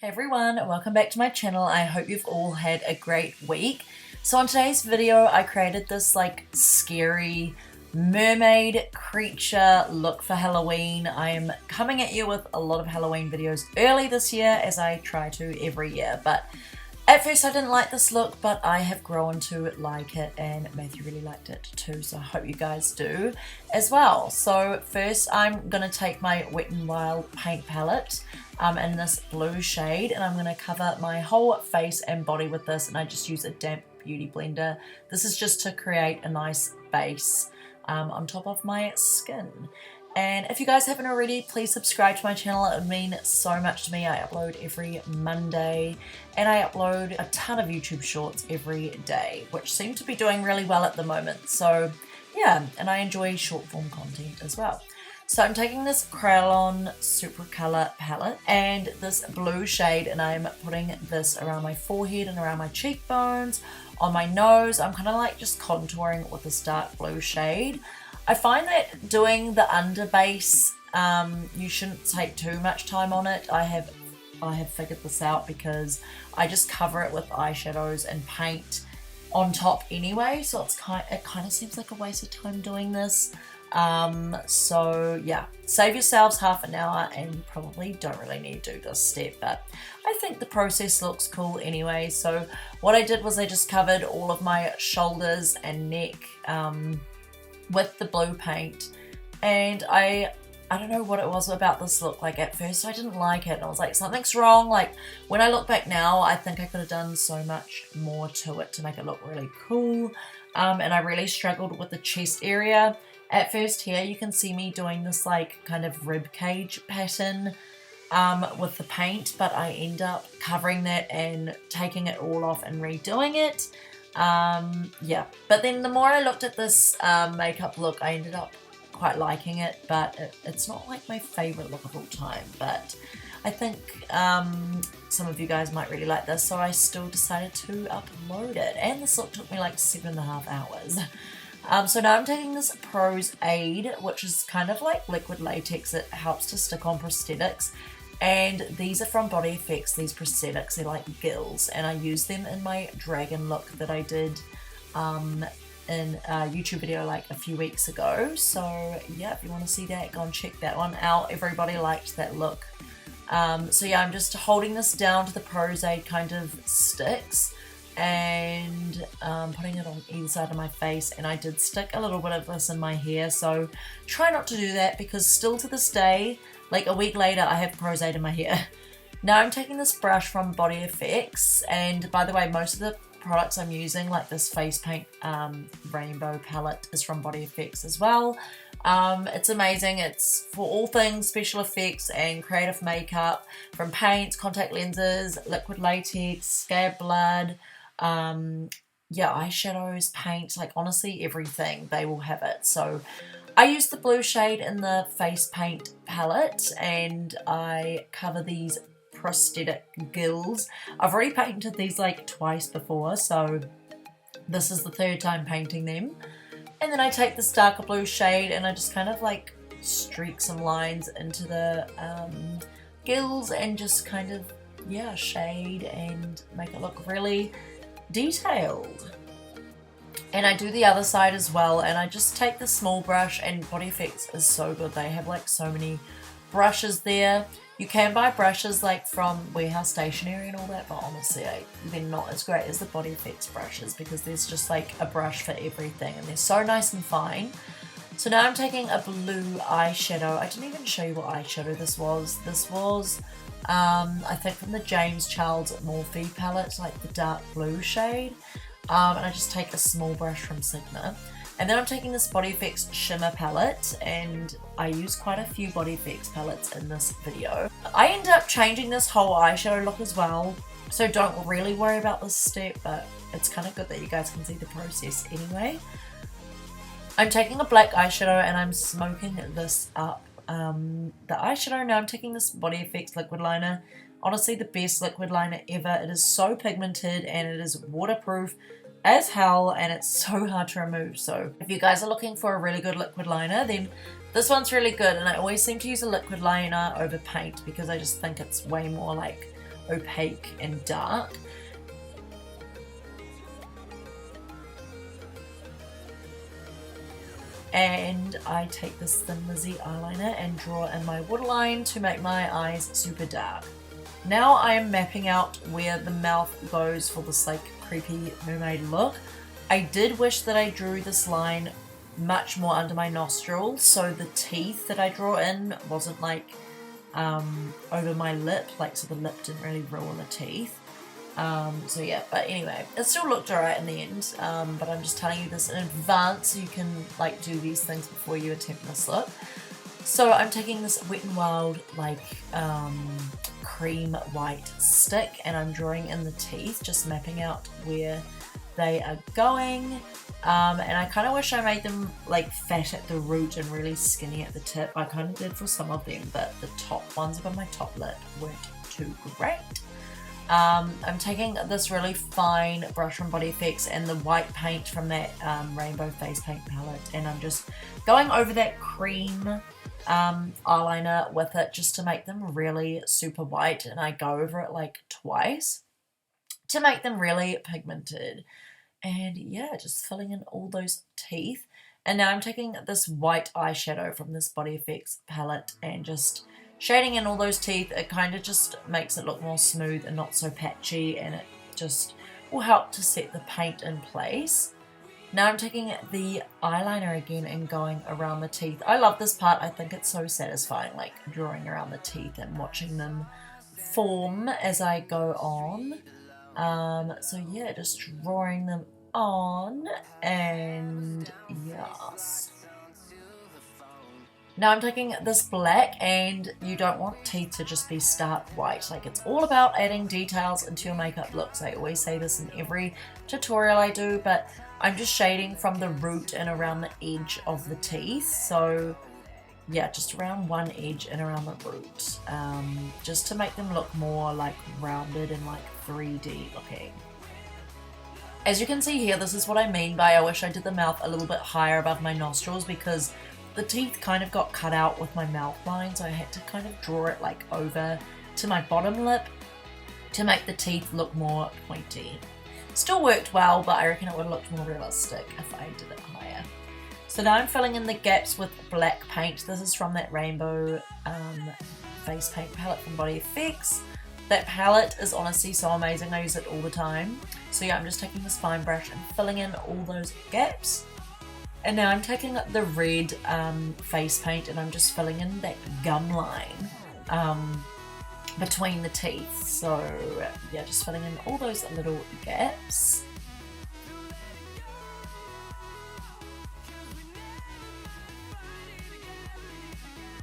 Hey everyone, welcome back to my channel. I hope you've all had a great week. So on today's video, I created this like scary mermaid creature look for Halloween. I am coming at you with a lot of Halloween videos early this year, as I try to every year, but at first I didn't like this look, but I have grown to like it, and Matthew really liked it too, so I hope you guys do as well. So first I'm going to take my Wet n Wild paint palette in this blue shade, and I'm going to cover my whole face and body with this, and I just use a damp beauty blender. This is just to create a nice base on top of my skin. And if you guys haven't already, please subscribe to my channel. It would mean so much to me. I upload every Monday and I upload a ton of YouTube shorts every day, which seem to be doing really well at the moment. So yeah, and I enjoy short form content as well. So I'm taking this Kryolan Supra Color palette and this blue shade, and I'm putting this around my forehead and around my cheekbones, on my nose. I'm kind of like just contouring with this dark blue shade. I find that doing the under base, you shouldn't take too much time on it. I have figured this out because I just cover it with eyeshadows and paint on top anyway, so it kind of seems like a waste of time doing this. So yeah, save yourselves half an hour, and you probably don't really need to do this step, but I think the process looks cool anyway. So what I did was I just covered all of my shoulders and neck with the blue paint, and I don't know what it was about this look. Like at first I didn't like it, and I was like, something's wrong. Like when I look back now, I think I could have done so much more to it to make it look really cool. And I really struggled with the chest area. At first here you can see me doing this like kind of rib cage pattern with the paint, but I end up covering that and taking it all off and redoing it. Yeah, but then the more I looked at this makeup look, I ended up quite liking it, but it's not like my favorite look of all time. But I think some of you guys might really like this, so I still decided to upload it, and this look took me like 7.5 hours. So now I'm taking this Pro's Aide, which is kind of like liquid latex. It helps to stick on prosthetics. And these are from BodyFX, these prosthetics. They're like gills, and I use them in my dragon look that I did in a YouTube video like a few weeks ago. So yeah, if you want to see that, go and check that one out. Everybody liked that look. So yeah, I'm just holding this down to the Pro's Aide kind of sticks and putting it on either side of my face, and I did stick a little bit of this in my hair, so try not to do that, because still to this day, like a week later, I have Pro's Aide in my hair. Now I'm taking this brush from BodyFX, and by the way, most of the products I'm using, like this face paint rainbow palette, is from BodyFX as well. It's amazing. It's for all things special effects and creative makeup, from paints, contact lenses, liquid latex, scab blood, yeah, eyeshadows, paint, like honestly everything, they will have it. So I use the blue shade in the face paint palette, and I cover these prosthetic gills. I've already painted these like twice before, so this is the third time painting them. And then I take this darker blue shade and I just kind of like streak some lines into the gills, and just kind of, yeah, shade and make it look really detailed. And I do the other side as well, and I just take the small brush, and BodyFX is so good. They have like so many brushes there. You can buy brushes like from Warehouse Stationery and all that, but honestly they're not as great as the BodyFX brushes, because there's just like a brush for everything, and they're so nice and fine. So now I'm taking a blue eyeshadow. I didn't even show you what eyeshadow this was. This was I think from the James Charles Morphe palette, like the dark blue shade. And I just take a small brush from Sigma. And then I'm taking this BodyFX shimmer palette, and I use quite a few BodyFX palettes in this video. I end up changing this whole eyeshadow look as well, so don't really worry about this step, but it's kind of good that you guys can see the process anyway. I'm taking a black eyeshadow and I'm smoking this up. The eyeshadow, now I'm taking this BodyFX liquid liner. Honestly, the best liquid liner ever. It is so pigmented and it is waterproof as hell, and it's so hard to remove. So if you guys are looking for a really good liquid liner, then this one's really good. And I always seem to use a liquid liner over paint because I just think it's way more like opaque and dark. And I take this Thin Lizzy eyeliner and draw in my waterline to make my eyes super dark. Now I am mapping out where the mouth goes for this like creepy mermaid look. I did wish that I drew this line much more under my nostrils, so the teeth that I draw in wasn't like over my lip, like so the lip didn't really ruin the teeth. So yeah, but anyway, it still looked alright in the end, but I'm just telling you this in advance so you can like do these things before you attempt this look. So I'm taking this Wet n Wild like cream white stick and I'm drawing in the teeth, just mapping out where they are going. And I kind of wish I made them like fat at the root and really skinny at the tip. I kind of did for some of them, but the top ones above my top lip weren't too great. I'm taking this really fine brush from BodyFX and the white paint from that rainbow face paint palette, and I'm just going over that cream eyeliner with it just to make them really super white, and I go over it like twice to make them really pigmented. And yeah, just filling in all those teeth. And now I'm taking this white eyeshadow from this BodyFX palette and just shading in all those teeth. It kind of just makes it look more smooth and not so patchy, and it just will help to set the paint in place. Now I'm taking the eyeliner again and going around the teeth. I love this part. I think it's so satisfying, like drawing around the teeth and watching them form as I go on. So yeah, just drawing them on, and yes. Now I'm taking this black, and you don't want teeth to just be stark white. Like, it's all about adding details into your makeup looks. I always say this in every tutorial I do, but I'm just shading from the root and around the edge of the teeth. So yeah, just around one edge and around the root, just to make them look more like rounded and like 3D looking. As you can see here, this is what I mean by I wish I did the mouth a little bit higher above my nostrils, because the teeth kind of got cut out with my mouth line, so I had to kind of draw it like over to my bottom lip to make the teeth look more pointy. Still worked well, but I reckon it would have looked more realistic if I did it higher. So now I'm filling in the gaps with black paint. This is from that rainbow face paint palette from BodyFX. That palette is honestly so amazing. I use it all the time. So yeah, I'm just taking this fine brush and filling in all those gaps. And now I'm taking the red face paint and I'm just filling in that gum line between the teeth. So yeah, just filling in all those little gaps.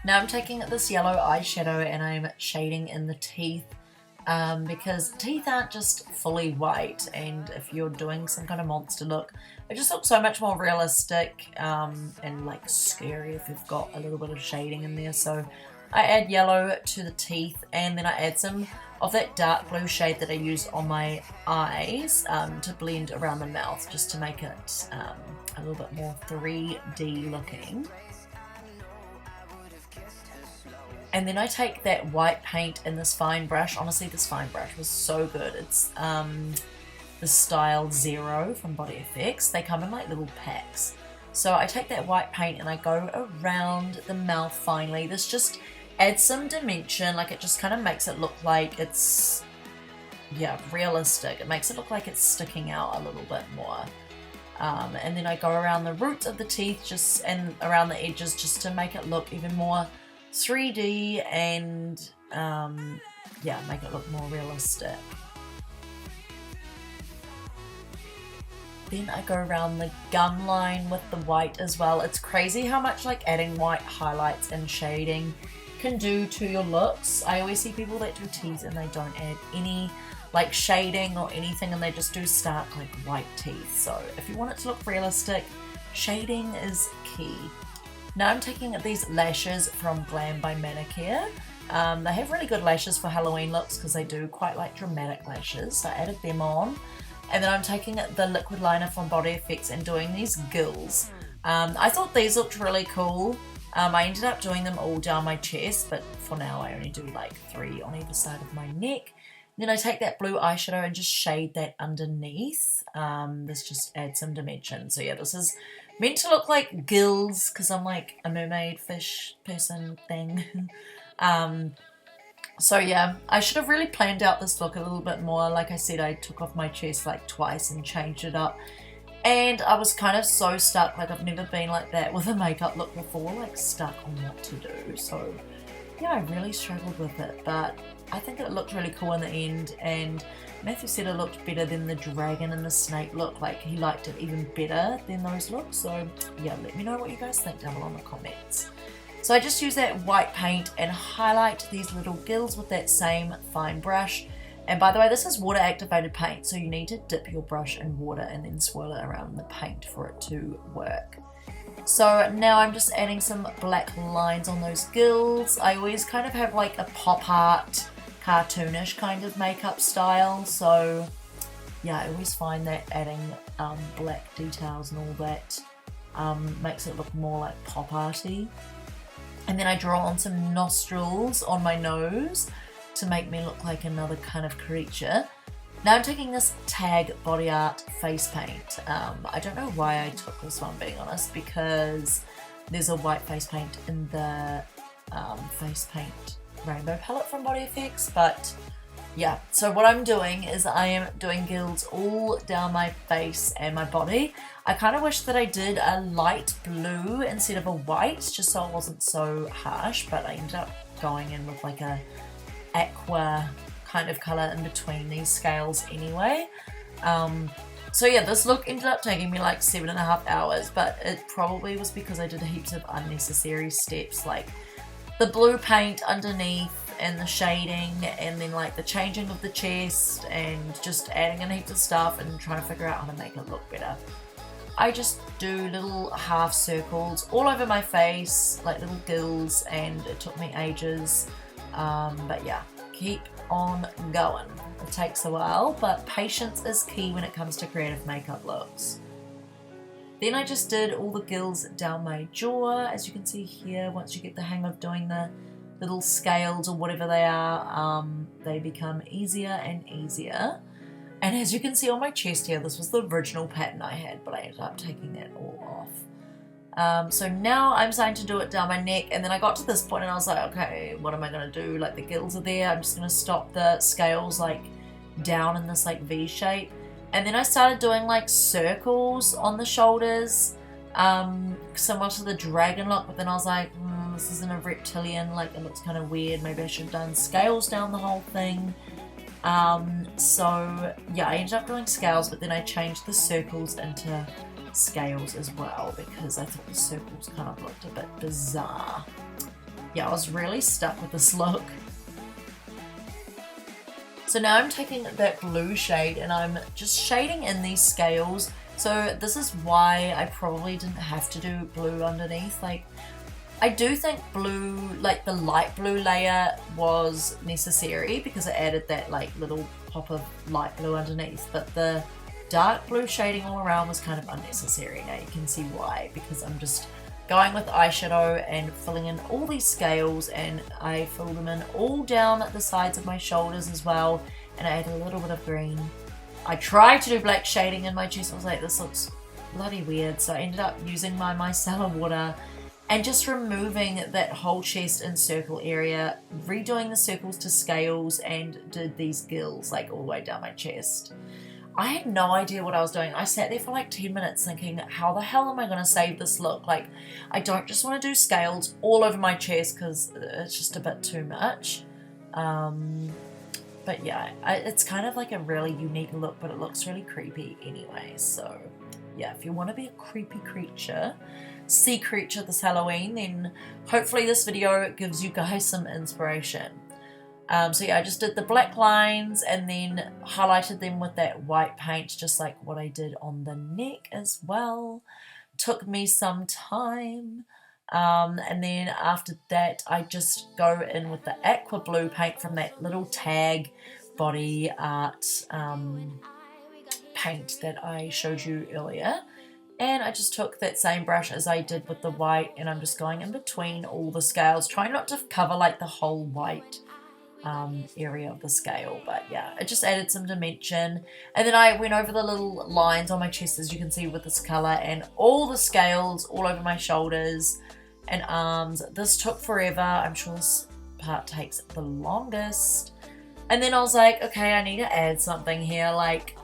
Now I'm taking this yellow eyeshadow and I'm shading in the teeth, because teeth aren't just fully white, and if you're doing some kind of monster look, it just looks so much more realistic and like scary if you've got a little bit of shading in there. So I add yellow to the teeth, and then I add some of that dark blue shade that I use on my eyes to blend around the mouth, just to make it a little bit more 3D looking. And then I take that white paint and this fine brush. Honestly, this fine brush was so good. It's the style 0 from BodyFX. They come in like little packs. So I take that white paint and I go around the mouth finely. This just adds some dimension. Like, it just kind of makes it look like it's, yeah, realistic. It makes it look like it's sticking out a little bit more. And then I go around the roots of the teeth and around the edges just to make it look even more 3D and yeah, make it look more realistic. Then I go around the gum line with the white as well. It's crazy how much like adding white highlights and shading can do to your looks. I always see people that do teeth and they don't add any like shading or anything, and they just do stark like white teeth. So if you want it to look realistic, shading is key. Now I'm taking these lashes from Glam by Manicare. They have really good lashes for Halloween looks because they do quite like dramatic lashes. So I added them on. And then I'm taking the liquid liner from BodyFX and doing these gills. I thought these looked really cool. I ended up doing them all down my chest, but for now I only do like 3 on either side of my neck. Then I take that blue eyeshadow and just shade that underneath. This just adds some dimension. So yeah, this is meant to look like gills because I'm like a mermaid fish person thing. So yeah, I should have really planned out this look a little bit more. Like I said, I took off my chest like twice and changed it up. And I was kind of so stuck, like I've never been like that with a makeup look before, like stuck on what to do. So yeah, I really struggled with it, but I think it looked really cool in the end, and Matthew said it looked better than the dragon and the snake look, like he liked it even better than those looks. So yeah, let me know what you guys think down below in the comments. So I just use that white paint and highlight these little gills with that same fine brush. And by the way, this is water activated paint, so you need to dip your brush in water and then swirl it around the paint for it to work. So now I'm just adding some black lines on those gills. I always kind of have like a pop art, cartoonish kind of makeup style. So yeah, I always find that adding black details and all that makes it look more like pop arty. And then I draw on some nostrils on my nose to make me look like another kind of creature. Now I'm taking this Tag Body Art face paint. I don't know why I took this one, being honest, because there's a white face paint in the face paint rainbow palette from BodyFX, but yeah. So what I'm doing is I am doing gills all down my face and my body. I kind of wish that I did a light blue instead of a white, just so it wasn't so harsh, but I ended up going in with like a aqua kind of colour in between these scales anyway. So yeah, this look ended up taking me like 7.5 hours, but it probably was because I did heaps of unnecessary steps, like the blue paint underneath and the shading, and then like the changing of the chest and just adding in heaps of stuff and trying to figure out how to make it look better. I just do little half circles all over my face, like little gills, and it took me ages. But yeah, keep on going. It takes a while, but patience is key when it comes to creative makeup looks. Then I just did all the gills down my jaw, as you can see here. Once you get the hang of doing the little scales or whatever they are, they become easier and easier. And as you can see on my chest here, this was the original pattern I had, but I ended up taking that all off. So now I'm starting to do it down my neck, and then I got to this point and I was like, okay, what am I going to do? Like the gills are there, I'm just going to stop the scales like down in this like V shape. And then I started doing like circles on the shoulders, similar to the dragon look, but then I was like, this isn't a reptilian, like it looks kind of weird, maybe I should have done scales down the whole thing. So yeah, I ended up doing scales, but then I changed the circles into scales as well because I thought the circles kind of looked a bit bizarre. Yeah, I was really stuck with this look. So now I'm taking that blue shade and I'm just shading in these scales. So this is why I probably didn't have to do blue underneath. Like, I do think blue, like the light blue layer was necessary because it added that like little pop of light blue underneath, but the dark blue shading all around was kind of unnecessary. Now you can see why, because I'm just going with eyeshadow and filling in all these scales, and I filled them in all down the sides of my shoulders as well, and I added a little bit of green. I tried to do black shading in my chest. I was like, this looks bloody weird, so I ended up using my micellar water and just removing that whole chest and circle area, redoing the circles to scales, and did these gills like all the way down my chest. I had no idea what I was doing. I sat there for like 10 minutes thinking, how the hell am I going to save this look? Like, I don't just want to do scales all over my chest because it's just a bit too much. But yeah, it's kind of like a really unique look, but it looks really creepy anyway. So yeah, if you want to be a creepy creature, sea creature this Halloween, then hopefully this video gives you guys some inspiration. So yeah, I just did the black lines and then highlighted them with that white paint, just like what I did on the neck as well. Took me some time. And then after that, I just go in with the aqua blue paint from that little Tag Body Art paint that I showed you earlier. And I just took that same brush as I did with the white, and I'm just going in between all the scales, trying not to cover like the whole white area of the scale. But yeah, it just added some dimension. And then I went over the little lines on my chest, as you can see, with this color, and all the scales all over my shoulders and arms. This took forever. I'm sure this part takes the longest. And then I was like, okay, I need to add something here. Like,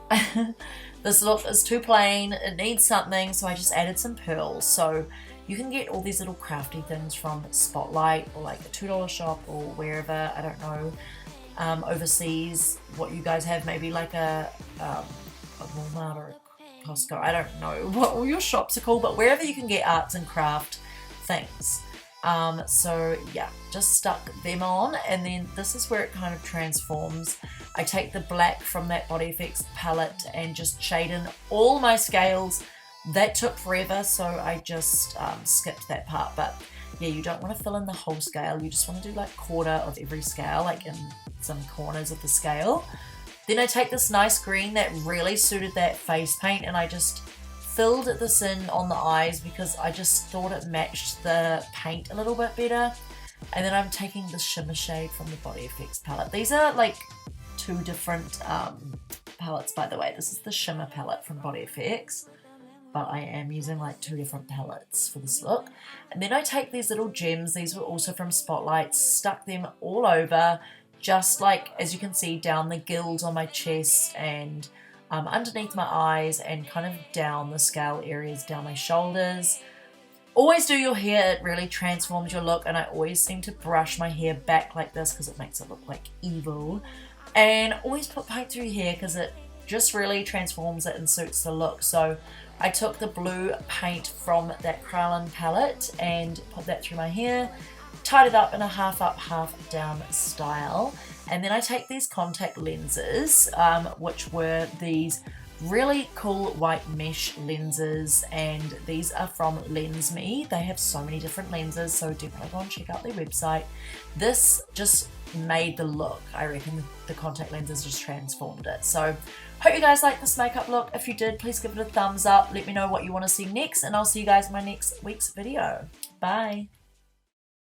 this look is too plain. It needs something. So I just added some pearls. So you can get all these little crafty things from Spotlight or like a $2 shop or wherever. I don't know, overseas, what you guys have. Maybe like a Walmart or a Costco. I don't know what all your shops are called, but wherever you can get arts and craft things. So yeah, just stuck them on, and then this is where it kind of transforms. I take the black from that BodyFX palette and just shade in all my scales. That took forever, so I just skipped that part. But yeah, you don't want to fill in the whole scale. You just want to do like quarter of every scale, like in some corners of the scale. Then I take this nice green that really suited that face paint, and I just filled this in on the eyes because I just thought it matched the paint a little bit better. And then I'm taking the shimmer shade from the BodyFX palette. These are like two different palettes, by the way. This is the shimmer palette from BodyFX, but I am using like two different palettes for this look. And then I take these little gems. These were also from Spotlight. Stuck them all over, just like, as you can see, down the gills on my chest and underneath my eyes, and kind of down the scale areas, down my shoulders. Always do your hair, it really transforms your look, and I always seem to brush my hair back like this because it makes it look like evil. And always put paint through your hair because it just really transforms it and suits the look. So I took the blue paint from that Kryolan palette and put that through my hair, tied it up in a half up, half down style. And then I take these contact lenses, which were these really cool white mesh lenses, and these are from LensMe. They have so many different lenses, so definitely go and check out their website. This just made the look. I reckon the contact lenses just transformed it. So hope you guys like this makeup look. If you did, please give it a thumbs up. Let me know what you want to see next, and I'll see you guys in my next week's video. Bye.